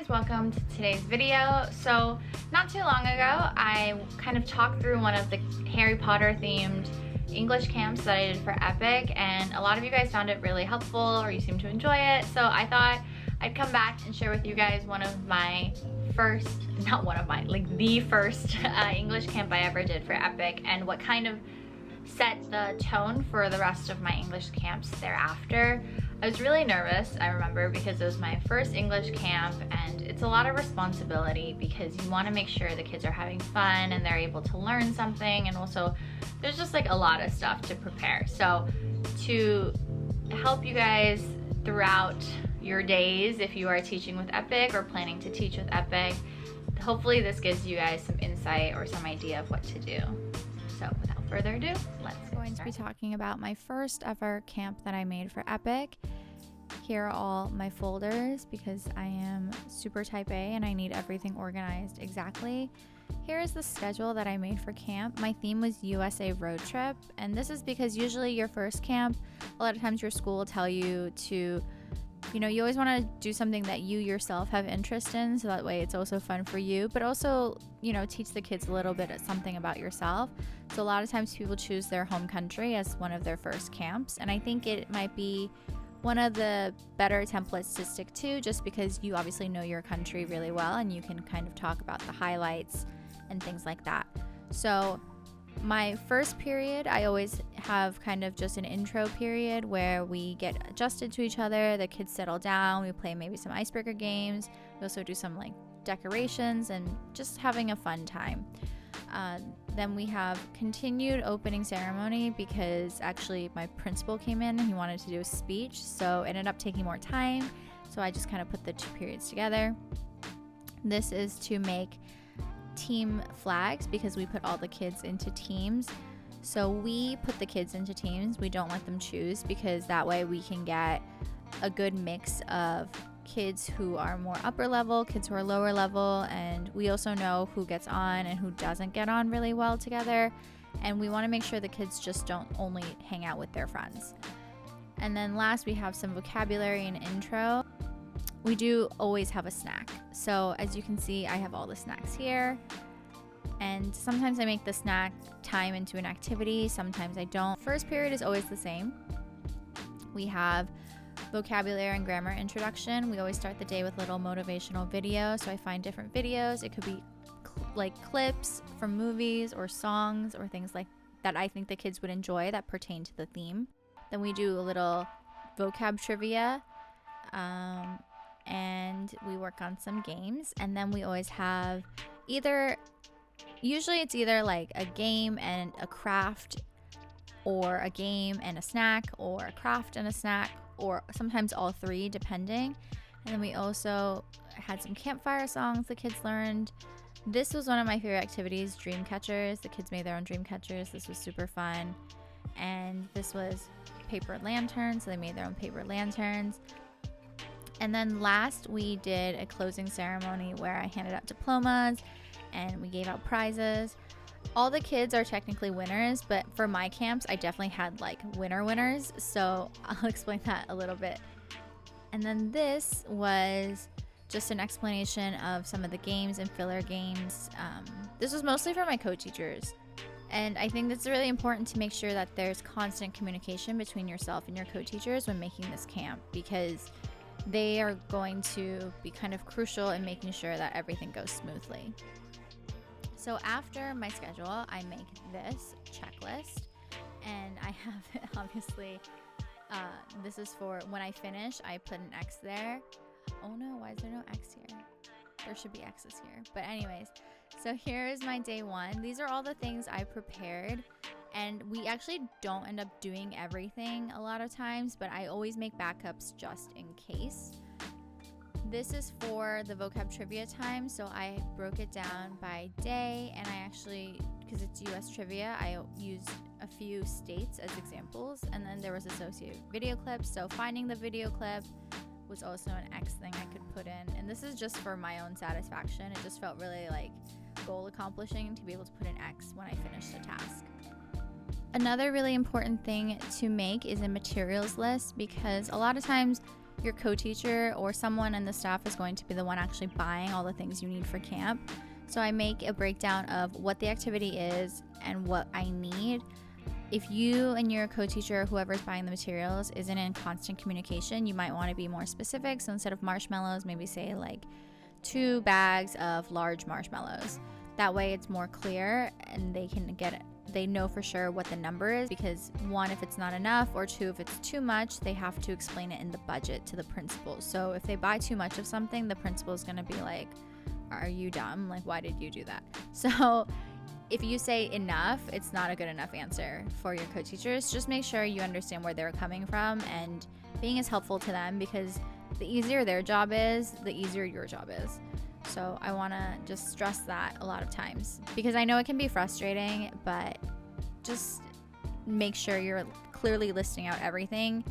guys, welcome to today's video. So not too long ago I kind of talked through one of the Harry Potter themed English camps that I did for EPIK, and a lot of you guys found it really helpful or you seem to enjoy it. So I thought I'd come back and share with you guys one of my first, not one of mine, like the first English camp I ever did for EPIK, and what kind of set the tone for the rest of my English camps thereafter. I was really nervous, I remember, because it was my first English camp and it's a lot of responsibility because you want to make sure the kids are having fun and they're able to learn something, and also there's just like a lot of stuff to prepare. So to help you guys throughout your days, if you are teaching with EPIK or planning to teach with EPIK, hopefully this gives you guys some insight or some idea of what to do. So without further ado, let's going to be talking about my first ever camp that I made for EPIK. Here are all my folders because I am super type A and I need everything organized exactly. Here is the schedule that I made for camp. My theme was USA road trip, and this is because usually your first camp, a lot of times your school will tell you to, you always want to do something that you yourself have interest in, so that way it's also fun for you, but also, teach the kids a little bit of something about yourself. So a lot of times people choose their home country as one of their first camps, and I think it might be one of the better templates to stick to, just because you obviously know your country really well and you can kind of talk about the highlights and things like that. So my first period, I always have kind of just an intro period where we get adjusted to each other, the kids settle down, we play maybe some icebreaker games, we also do some like decorations and just having a fun time. Then we have continued opening ceremony because actually my principal came in and he wanted to do a speech, so it ended up taking more time, so I just kind of put the two periods together. This is to make team flags because we put all the kids into teams. So we put the kids into teams, we don't let them choose, because that way we can get a good mix of kids who are more upper level, kids who are lower level, and we also know who gets on and who doesn't get on really well together, and we want to make sure the kids just don't only hang out with their friends. And then last, we have some vocabulary and intro. We do always have a snack. So as you can see, I have all the snacks here, and sometimes I make the snack time into an activity, sometimes I don't. First period is always the same. We have vocabulary and grammar introduction. We always start the day with little motivational videos, so I find different videos. It could be like clips from movies or songs or things like that I think the kids would enjoy that pertain to the theme. Then we do a little vocab trivia, and we work on some games, and then we always have usually it's either like a game and a craft, or a game and a snack, or a craft and a snack, or sometimes all three depending. And then we also had some campfire songs the kids learned. This was one of my favorite activities, dream catchers. The kids made their own dream catchers. This was super fun. And this was paper lanterns, so they made their own paper lanterns. And then last, we did a closing ceremony where I handed out diplomas and we gave out prizes. All the kids are technically winners, but for my camps, I definitely had like winners, so I'll explain that a little bit. And then this was just an explanation of some of the games and filler games. This was mostly for my co-teachers, and I think it's really important to make sure that there's constant communication between yourself and your co-teachers when making this camp, because they are going to be kind of crucial in making sure that everything goes smoothly. So after my schedule, I make this checklist, and I have it obviously, this is for when I finish, I put an X there. Oh no, why is there no X here? There should be X's here. But anyways, so here is my day one. These are all the things I prepared, and we actually don't end up doing everything a lot of times, but I always make backups just in case. This is for the vocab trivia time, so I broke it down by day, and I actually, because it's US trivia, I used a few states as examples, and then there was associated video clips, so finding the video clip was also an X thing I could put in, and this is just for my own satisfaction. It just felt really like goal accomplishing to be able to put an X when I finished a task. Another really important thing to make is a materials list, because a lot of times your co-teacher or someone in the staff is going to be the one actually buying all the things you need for camp. So I make a breakdown of what the activity is and what I need. If you and your co-teacher or whoever's buying the materials isn't in constant communication, you might want to be more specific. So instead of marshmallows, maybe say like 2 bags of large marshmallows. That way it's more clear and they can get it. They know for sure what the number is, because 1, if it's not enough, or 2, if it's too much, they have to explain it in the budget to the principal. So if they buy too much of something, the principal is going to be like, are you dumb? Like, why did you do that? So if you say enough, it's not a good enough answer for your co-teachers. Just make sure you understand where they're coming from and being as helpful to them, because the easier their job is, the easier your job is. So I want to just stress that a lot of times, because I know it can be frustrating, but just make sure you're clearly listing out everything.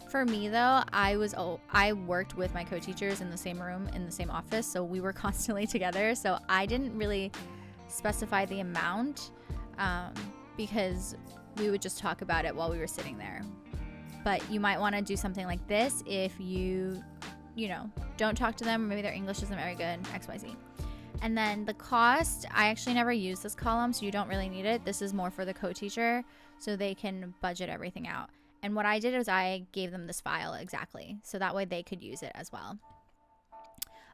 For me though, I worked with my co-teachers in the same room, in the same office, so we were constantly together. So I didn't really specify the amount because we would just talk about it while we were sitting there. But you might want to do something like this if you don't talk to them, or maybe their English isn't very good, XYZ. And then the cost, I actually never use this column, so you don't really need it. This is more for the co-teacher, so they can budget everything out. And what I did is I gave them this file exactly, so that way they could use it as well.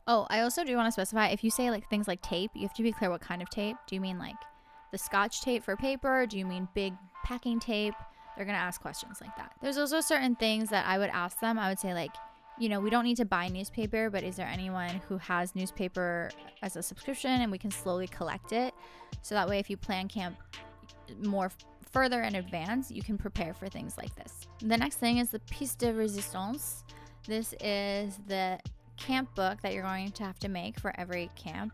Oh, I also do want to specify, if you say like things like tape, you have to be clear what kind of tape. Do you mean like the Scotch tape for paper? Do you mean big packing tape? They're going to ask questions like that. There's also certain things that I would ask them. I would say like, we don't need to buy newspaper, but is there anyone who has newspaper as a subscription, and we can slowly collect it? So that way, if you plan camp more further in advance, you can prepare for things like this. The next thing is the pièce de résistance. This is the camp book that you're going to have to make for every camp.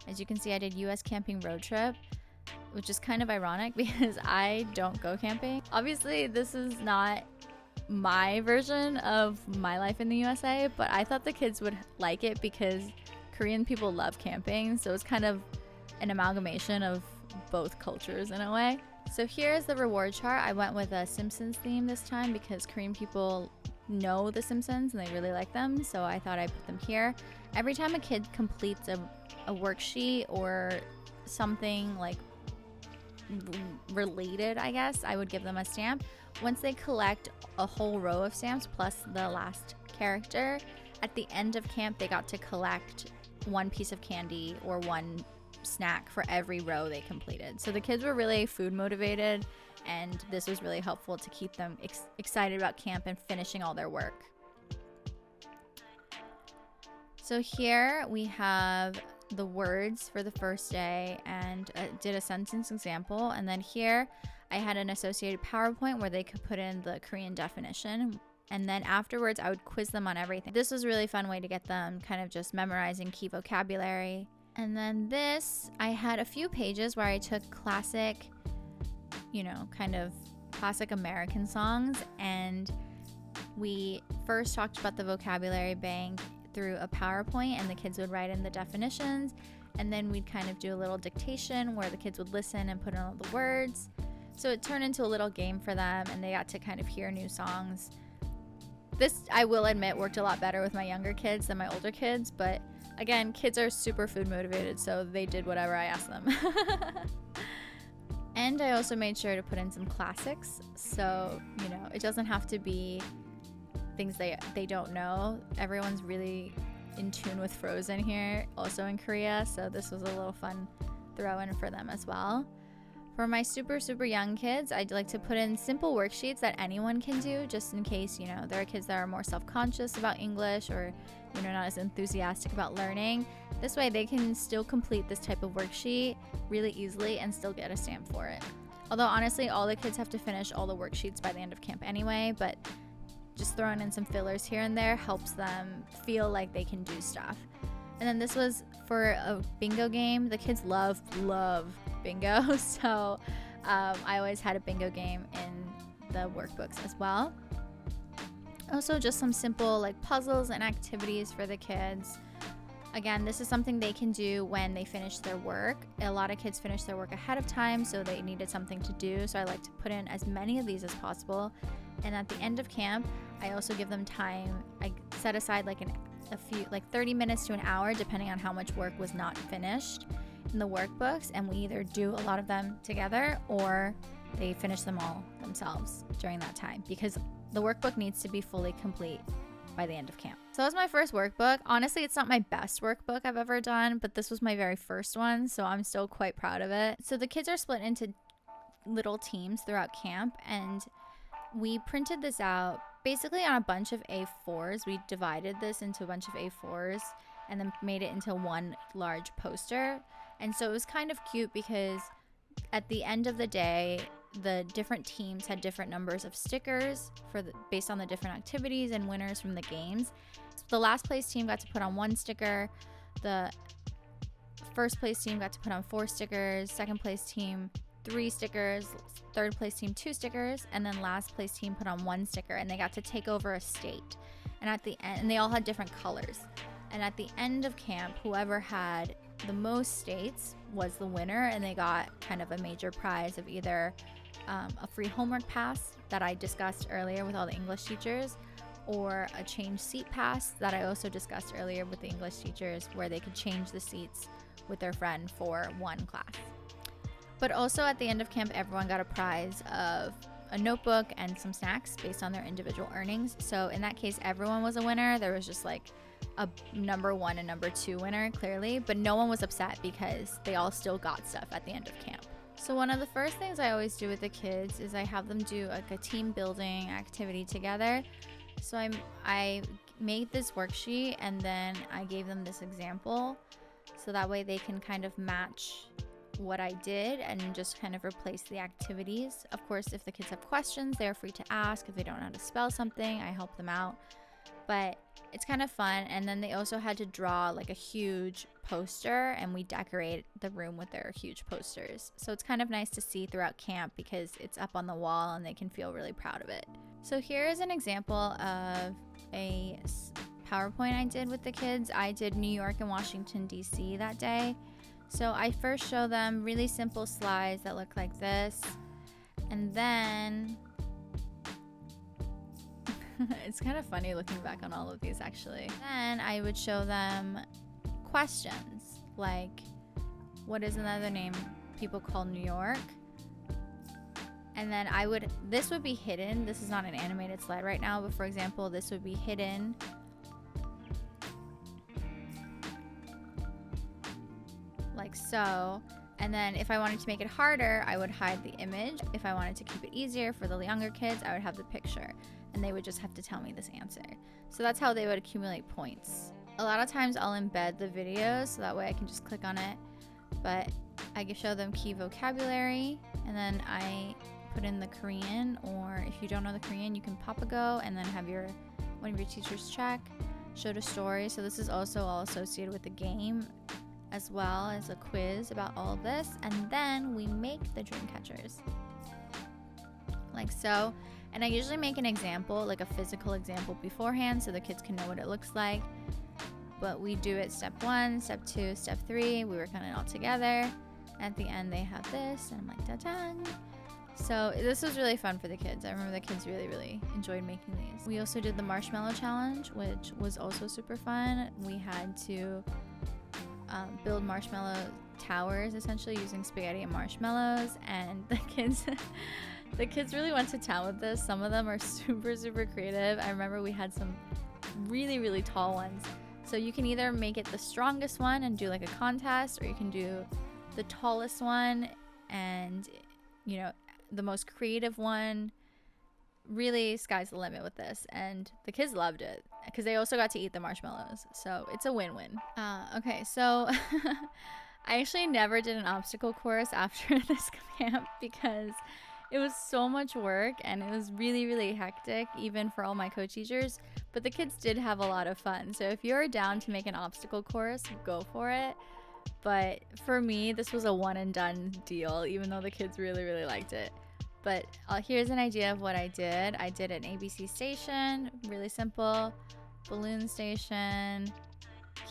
As you can see, I did US camping road trip, which is kind of ironic because I don't go camping. Obviously, this is not my version of my life in the USA, but I thought the kids would like it because Korean people love camping, so it's kind of an amalgamation of both cultures in a way. So here's the reward chart. I went with a Simpsons theme this time because Korean people know the Simpsons and they really like them, so I thought I'd put them here. Every time a kid completes a worksheet or something like related, I guess, I would give them a stamp. Once they collect a whole row of stamps plus the last character, at the end of camp they got to collect 1 piece of candy or 1 snack for every row they completed. So the kids were really food motivated, and this was really helpful to keep them excited about camp and finishing all their work. So here we have the words for the first day, and did a sentence example, and then here I had an associated PowerPoint where they could put in the Korean definition, and then afterwards I would quiz them on everything. This was a really fun way to get them kind of just memorizing key vocabulary. And then this, I had a few pages where I took classic, kind of classic American songs, and we first talked about the vocabulary bank through a PowerPoint, and the kids would write in the definitions, and then we'd kind of do a little dictation where the kids would listen and put in all the words. So it turned into a little game for them, and they got to kind of hear new songs. This, I will admit, worked a lot better with my younger kids than my older kids, but again, kids are super food motivated, so they did whatever I asked them. And I also made sure to put in some classics, so it doesn't have to be things they don't know. Everyone's really in tune with Frozen here, also in Korea, so this was a little fun throw in for them as well. For my super young kids, I'd like to put in simple worksheets that anyone can do, just in case there are kids that are more self-conscious about English, or not as enthusiastic about learning. This way they can still complete this type of worksheet really easily and still get a stamp for it. Although honestly, all the kids have to finish all the worksheets by the end of camp anyway, but just throwing in some fillers here and there helps them feel like they can do stuff. And then this was for a bingo game. The kids love bingo, so I always had a bingo game in the workbooks as well. Also, just some simple like puzzles and activities for the kids. Again, this is something they can do when they finish their work. A lot of kids finish their work ahead of time, so they needed something to do. So I like to put in as many of these as possible. And at the end of camp, I also give them time. I set aside like 30 minutes to an hour, depending on how much work was not finished in the workbooks, and we either do a lot of them together or they finish them all themselves during that time, because the workbook needs to be fully complete by the end of camp. So that was my first workbook. Honestly, it's not my best workbook I've ever done, but this was my very first one, so I'm still quite proud of it. So the kids are split into little teams throughout camp, and we printed this out basically on a bunch of A4s. We divided this into a bunch of A4s and then made it into one large poster. And so it was kind of cute because at the end of the day, the different teams had different numbers of stickers based on the different activities and winners from the games. So the last place team got to put on 1 sticker. The first place team got to put on 4 stickers. Second place team 3 stickers. Third place team 2 stickers, and then last place team put on 1 sticker, and they got to take over a state. And at the end, and they all had different colors. And at the end of camp, whoever had the most states was the winner, and they got kind of a major prize of either a free homework pass that I discussed earlier with all the English teachers, or a change seat pass that I also discussed earlier with the English teachers, where they could change the seats with their friend for one class. But also at the end of camp, everyone got a prize of a notebook and some snacks based on their individual earnings. So in that case, everyone was a winner. There was just like a number 1 and number 2 winner, clearly, but no one was upset because they all still got stuff at the end of camp. So one of the first things I always do with the kids is I have them do like a team building activity together. So I made this worksheet, and then I gave them this example, so that way they can kind of match what I did and just kind of replace the activities. Of course, if the kids have questions, they're free to ask. If they don't know how to spell something, I help them out. But it's kind of fun. And then they also had to draw like a huge poster, and we decorate the room with their huge posters. So it's kind of nice to see throughout camp because it's up on the wall and they can feel really proud of it. So here is an example of a PowerPoint I did with the kids. I did New York and Washington, D.C. that day. So I first show them really simple slides that look like this, and then it's kind of funny looking back on all of these actually. Then I would show them questions like, what is another name people call New York? And then this would be hidden. This is not an animated slide right now, but for example, this would be hidden like so. And then if I wanted to make it harder, I would hide the image. If I wanted to keep it easier for the younger kids, I would have the picture, and they would just have to tell me this answer. So that's how they would accumulate points. A lot of times I'll embed the videos so that way I can just click on it, but I can show them key vocabulary, and then I put in the Korean, or if you don't know the Korean, you can Papago and then have one of your teachers check. Showed a story. So this is also all associated with the game, as well as a quiz about all of this. And then we make the dream catchers like so. And I usually make an example, like a physical example beforehand, so the kids can know what it looks like. But we do it step 1, step 2, step 3. We work on it all together. At the end, they have this, and I'm like, ta-da! So this was really fun for the kids. I remember the kids really, really enjoyed making these. We also did the marshmallow challenge, which was also super fun. We had to build marshmallow towers, essentially using spaghetti and marshmallows, and the kids really went to town with this. Some of them are super, super creative. I remember we had some really, really tall ones. So you can either make it the strongest one and do like a contest, or you can do the tallest one and, you know, the most creative one. Really, sky's the limit with this, and the kids loved it because they also got to eat the marshmallows, so it's a win-win. Okay, so I actually never did an obstacle course after this camp because it was so much work and it was really, really hectic, even for all my co-teachers, but the kids did have a lot of fun. So if you're down to make an obstacle course, go for it. But for me, this was a one and done deal, even though the kids really, really liked it. But here's an idea of what I did. I did an ABC station, really simple, balloon station,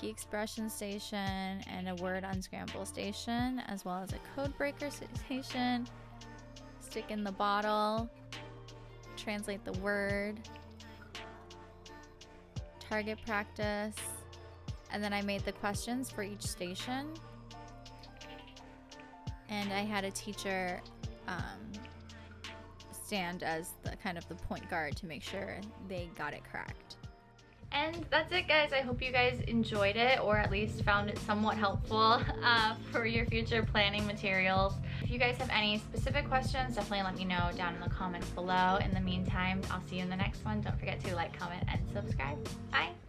key expression station, and a word unscramble station, as well as a code breaker station, stick in the bottle, translate the word, target practice, and then I made the questions for each station. And I had a teacher stand as the kind of the point guard to make sure they got it correct. And that's it, guys. I hope you guys enjoyed it, or at least found it somewhat helpful for your future planning materials. If you guys have any specific questions, definitely let me know down in the comments below. In the meantime, I'll see you in the next one. Don't forget to like, comment, and subscribe. Bye!